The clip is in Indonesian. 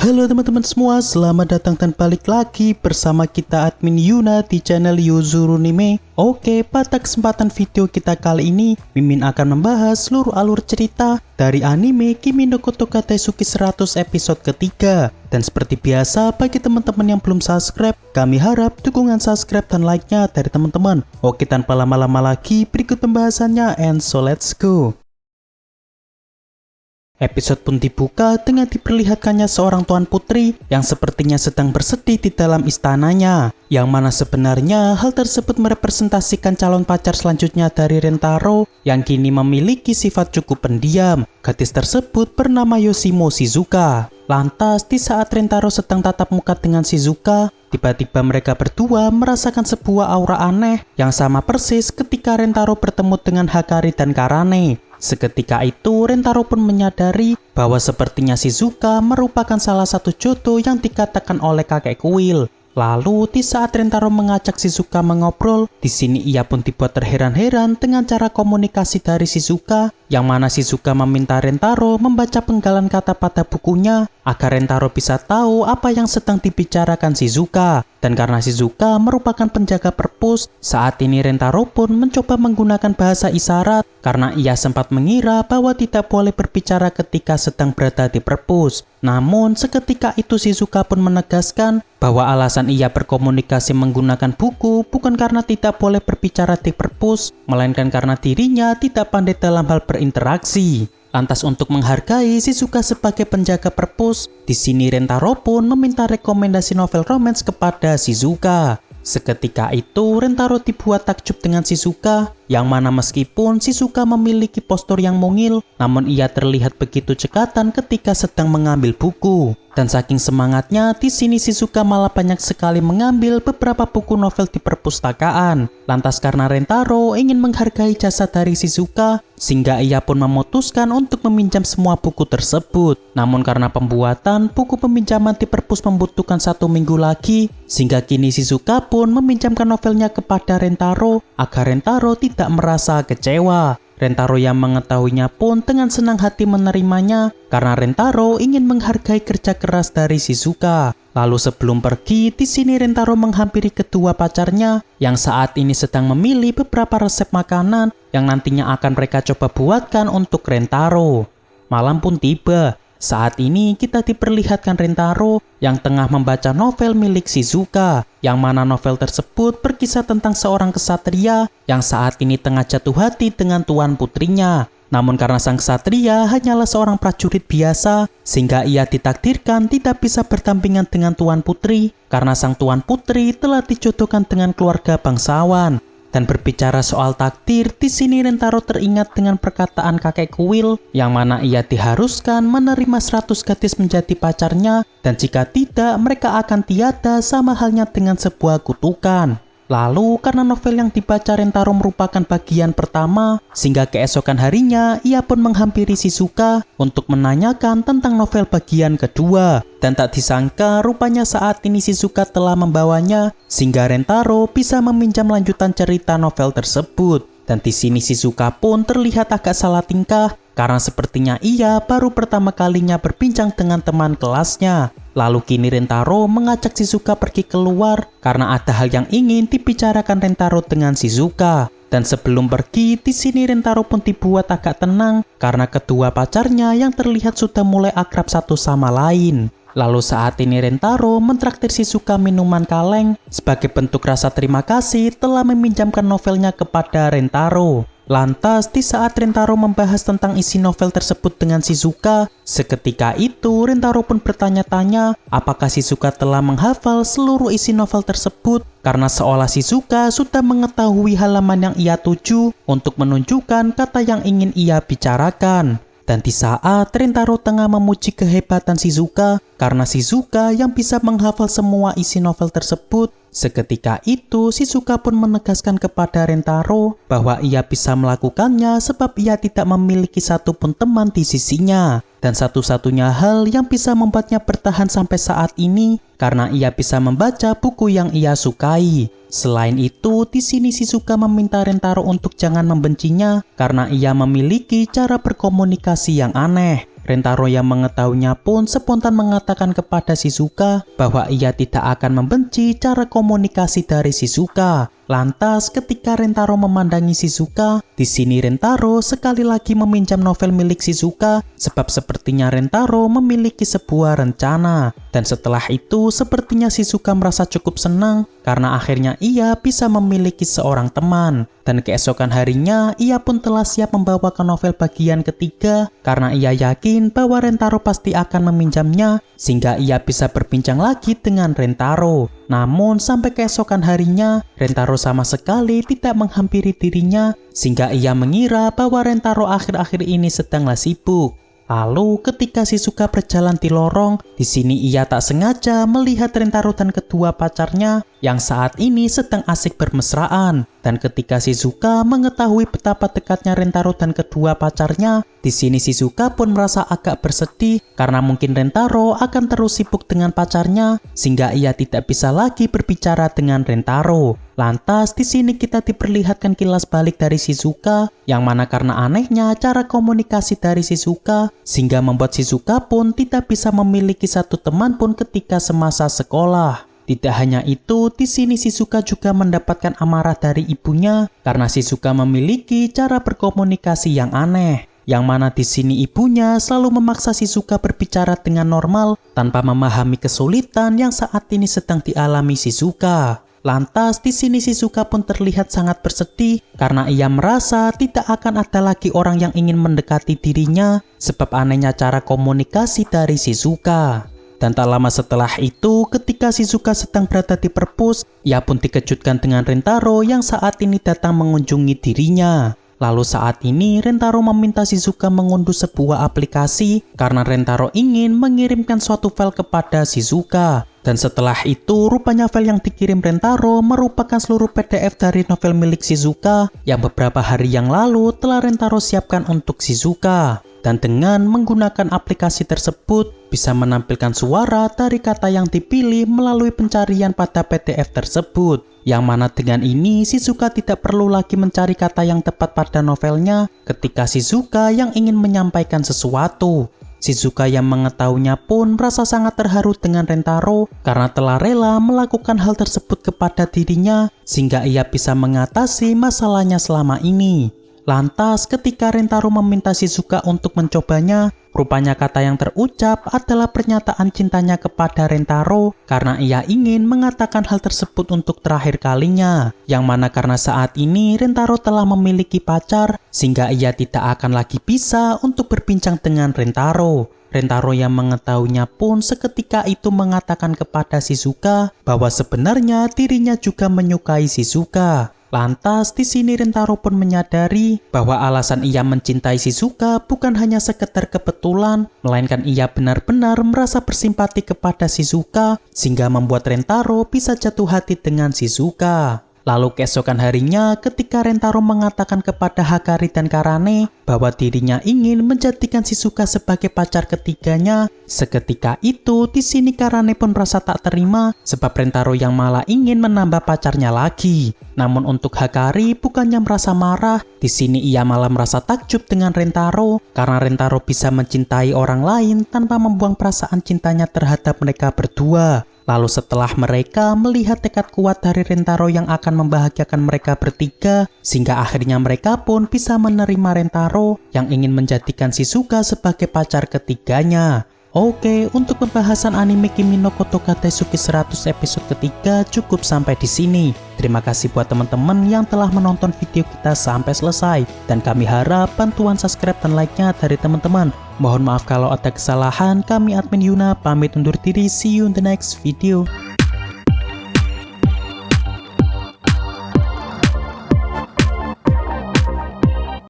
Halo teman-teman semua, selamat datang dan balik lagi bersama kita admin Yuna di channel Yuzurunime. Oke, pada kesempatan video kita kali ini, Mimin akan membahas seluruh alur cerita dari anime Kimi no Kotoka Daisuki 100 episode ketiga. Dan seperti biasa, bagi teman-teman yang belum subscribe, kami harap dukungan subscribe dan like-nya dari teman-teman. Oke, tanpa lama-lama lagi, berikut pembahasannya, and so let's go. Episode pun dibuka dengan diperlihatkannya seorang tuan putri yang sepertinya sedang bersedih di dalam istananya. Yang mana sebenarnya hal tersebut merepresentasikan calon pacar selanjutnya dari Rentaro yang kini memiliki sifat cukup pendiam. Gadis tersebut bernama Yoshimo Shizuka. Lantas di saat Rentaro sedang tatap muka dengan Shizuka, tiba-tiba mereka berdua merasakan sebuah aura aneh yang sama persis ketika Rentaro bertemu dengan Hakari dan Karane. Seketika itu, Rentaro pun menyadari bahwa sepertinya Shizuka merupakan salah satu jodoh yang dikatakan oleh kakek kuil. Lalu, di saat Rentaro mengajak Shizuka mengobrol, di sini ia pun dibuat terheran-heran dengan cara komunikasi dari Shizuka, yang mana Shizuka meminta Rentaro membaca penggalan kata pada bukunya agar Rentaro bisa tahu apa yang sedang dibicarakan Shizuka. Dan karena Shizuka merupakan penjaga perpus, saat ini Rentaro pun mencoba menggunakan bahasa isyarat karena ia sempat mengira bahwa tidak boleh berbicara ketika sedang berada di perpus. Namun seketika itu Shizuka pun menegaskan bahwa alasan ia berkomunikasi menggunakan buku bukan karena tidak boleh berbicara di perpus, melainkan karena dirinya tidak pandai dalam hal berinteraksi. Lantas untuk menghargai Shizuka sebagai penjaga perpus, di sini Rentaro pun meminta rekomendasi novel romance kepada Shizuka. Seketika itu Rentaro dibuat takjub dengan Shizuka, yang mana meskipun Shizuka memiliki postur yang mungil, namun ia terlihat begitu cekatan ketika sedang mengambil buku. Dan saking semangatnya, di sini Shizuka malah banyak sekali mengambil beberapa buku novel di perpustakaan. Lantas karena Rentaro ingin menghargai jasa dari Shizuka, sehingga ia pun memutuskan untuk meminjam semua buku tersebut. Namun karena pembuatan buku peminjaman di perpus membutuhkan 1 minggu lagi, sehingga kini Shizuka pun meminjamkan novelnya kepada Rentaro agar Rentaro tidak merasa kecewa. Rentaro yang mengetahuinya pun dengan senang hati menerimanya karena Rentaro ingin menghargai kerja keras dari Shizuka. Lalu sebelum pergi, di sini Rentaro menghampiri kedua pacarnya yang saat ini sedang memilih beberapa resep makanan yang nantinya akan mereka coba buatkan untuk Rentaro. Malam pun tiba. Saat ini kita diperlihatkan Rentaro yang tengah membaca novel milik Shizuka, yang mana novel tersebut berkisah tentang seorang kesatria yang saat ini tengah jatuh hati dengan tuan putrinya. Namun karena sang kesatria hanyalah seorang prajurit biasa, sehingga ia ditakdirkan tidak bisa berdampingan dengan tuan putri karena sang tuan putri telah dijodohkan dengan keluarga bangsawan. Dan berbicara soal takdir, di sini Rentaro teringat dengan perkataan kakek kuil yang mana ia diharuskan menerima 100 gadis menjadi pacarnya dan jika tidak mereka akan tiada sama halnya dengan sebuah kutukan. Lalu karena novel yang dibaca Rentaro merupakan bagian pertama, sehingga keesokan harinya ia pun menghampiri Shizuka untuk menanyakan tentang novel bagian kedua. Dan tak disangka rupanya saat ini Shizuka telah membawanya, sehingga Rentaro bisa meminjam lanjutan cerita novel tersebut. Dan di sini Shizuka pun terlihat agak salah tingkah karena sepertinya ia baru pertama kalinya berbincang dengan teman kelasnya. Lalu kini Rentaro mengajak Shizuka pergi keluar karena ada hal yang ingin dibicarakan Rentaro dengan Shizuka. Dan sebelum pergi, di sini Rentaro pun dibuat agak tenang karena kedua pacarnya yang terlihat sudah mulai akrab satu sama lain. Lalu saat ini Rentaro mentraktir Shizuka minuman kaleng sebagai bentuk rasa terima kasih telah meminjamkan novelnya kepada Rentaro. Lantas di saat Rentaro membahas tentang isi novel tersebut dengan Shizuka, seketika itu Rentaro pun bertanya-tanya apakah Shizuka telah menghafal seluruh isi novel tersebut karena seolah Shizuka sudah mengetahui halaman yang ia tuju untuk menunjukkan kata yang ingin ia bicarakan. Dan di saat Rentaro tengah memuji kehebatan Shizuka karena Shizuka yang bisa menghafal semua isi novel tersebut, seketika itu Shizuka pun menegaskan kepada Rentaro bahwa ia bisa melakukannya sebab ia tidak memiliki satupun teman di sisinya. Dan satu-satunya hal yang bisa membuatnya bertahan sampai saat ini karena ia bisa membaca buku yang ia sukai. Selain itu, di sini Shizuka meminta Rentaro untuk jangan membencinya karena ia memiliki cara berkomunikasi yang aneh. Rentaro yang mengetahuinya pun spontan mengatakan kepada Shizuka bahwa ia tidak akan membenci cara komunikasi dari Shizuka. Lantas ketika Rentaro memandangi Shizuka, di sini Rentaro sekali lagi meminjam novel milik Shizuka sebab sepertinya Rentaro memiliki sebuah rencana. Dan setelah itu sepertinya Shizuka merasa cukup senang karena akhirnya ia bisa memiliki seorang teman. Dan keesokan harinya ia pun telah siap membawakan novel bagian ketiga karena ia yakin bahwa Rentaro pasti akan meminjamnya sehingga ia bisa berbincang lagi dengan Rentaro. Namun sampai keesokan harinya Rentaro sama sekali tidak menghampiri dirinya sehingga ia mengira bahwa Rentaro akhir-akhir ini sedanglah sibuk. Lalu ketika Shizuka berjalan di lorong, di sini ia tak sengaja melihat Rentaro dan kedua pacarnya yang saat ini sedang asik bermesraan. Dan ketika Shizuka mengetahui betapa dekatnya Rentaro dan kedua pacarnya, di sini Shizuka pun merasa agak bersedih karena mungkin Rentaro akan terus sibuk dengan pacarnya sehingga ia tidak bisa lagi berbicara dengan Rentaro. Lantas di sini kita diperlihatkan kilas balik dari Shizuka yang mana karena anehnya cara komunikasi dari Shizuka sehingga membuat Shizuka pun tidak bisa memiliki satu teman pun ketika semasa sekolah. Tidak hanya itu, di sini Shizuka juga mendapatkan amarah dari ibunya karena Shizuka memiliki cara berkomunikasi yang aneh. Yang mana di sini ibunya selalu memaksa Shizuka berbicara dengan normal tanpa memahami kesulitan yang saat ini sedang dialami Shizuka. Lantas di sini Shizuka pun terlihat sangat bersedih karena ia merasa tidak akan ada lagi orang yang ingin mendekati dirinya sebab anehnya cara komunikasi dari Shizuka. Dan tak lama setelah itu, ketika Shizuka sedang berada di perpus, ia pun dikejutkan dengan Rentaro yang saat ini datang mengunjungi dirinya. Lalu saat ini Rentaro meminta Shizuka mengunduh sebuah aplikasi karena Rentaro ingin mengirimkan suatu file kepada Shizuka. Dan setelah itu rupanya file yang dikirim Rentaro merupakan seluruh PDF dari novel milik Shizuka yang beberapa hari yang lalu telah Rentaro siapkan untuk Shizuka. Dan dengan menggunakan aplikasi tersebut bisa menampilkan suara dari kata yang dipilih melalui pencarian pada PDF tersebut. Yang mana dengan ini Shizuka tidak perlu lagi mencari kata yang tepat pada novelnya ketika Shizuka yang ingin menyampaikan sesuatu. Shizuka yang mengetahuinya pun merasa sangat terharu dengan Rentaro karena telah rela melakukan hal tersebut kepada dirinya sehingga ia bisa mengatasi masalahnya selama ini. Lantas ketika Rentaro meminta Shizuka untuk mencobanya, rupanya kata yang terucap adalah pernyataan cintanya kepada Rentaro karena ia ingin mengatakan hal tersebut untuk terakhir kalinya. Yang mana karena saat ini Rentaro telah memiliki pacar sehingga ia tidak akan lagi bisa untuk berbincang dengan Rentaro. Rentaro yang mengetahuinya pun seketika itu mengatakan kepada Shizuka bahwa sebenarnya dirinya juga menyukai Shizuka. Lantas di sini Rentaro pun menyadari bahwa alasan ia mencintai Shizuka bukan hanya sekedar kebetulan, melainkan ia benar-benar merasa bersimpati kepada Shizuka sehingga membuat Rentaro bisa jatuh hati dengan Shizuka. Lalu keesokan harinya ketika Rentaro mengatakan kepada Hakari dan Karane bahwa dirinya ingin menjadikan Shizuka sebagai pacar ketiganya, seketika itu di sini Karane pun merasa tak terima sebab Rentaro yang malah ingin menambah pacarnya lagi. Namun untuk Hakari bukannya merasa marah, di sini ia malah merasa takjub dengan Rentaro karena Rentaro bisa mencintai orang lain tanpa membuang perasaan cintanya terhadap mereka berdua. Lalu setelah mereka melihat tekad kuat dari Rentaro yang akan membahagiakan mereka bertiga, sehingga akhirnya mereka pun bisa menerima Rentaro yang ingin menjadikan Shizuka sebagai pacar ketiganya. Oke, untuk pembahasan anime Kimi no Kotoka Daisuki 100 episode ketiga cukup sampai di sini. Terima kasih buat teman-teman yang telah menonton video kita sampai selesai. Dan kami harap bantuan subscribe dan like-nya dari teman-teman. Mohon maaf kalau ada kesalahan, kami admin Yuna pamit undur diri, see you in the next video.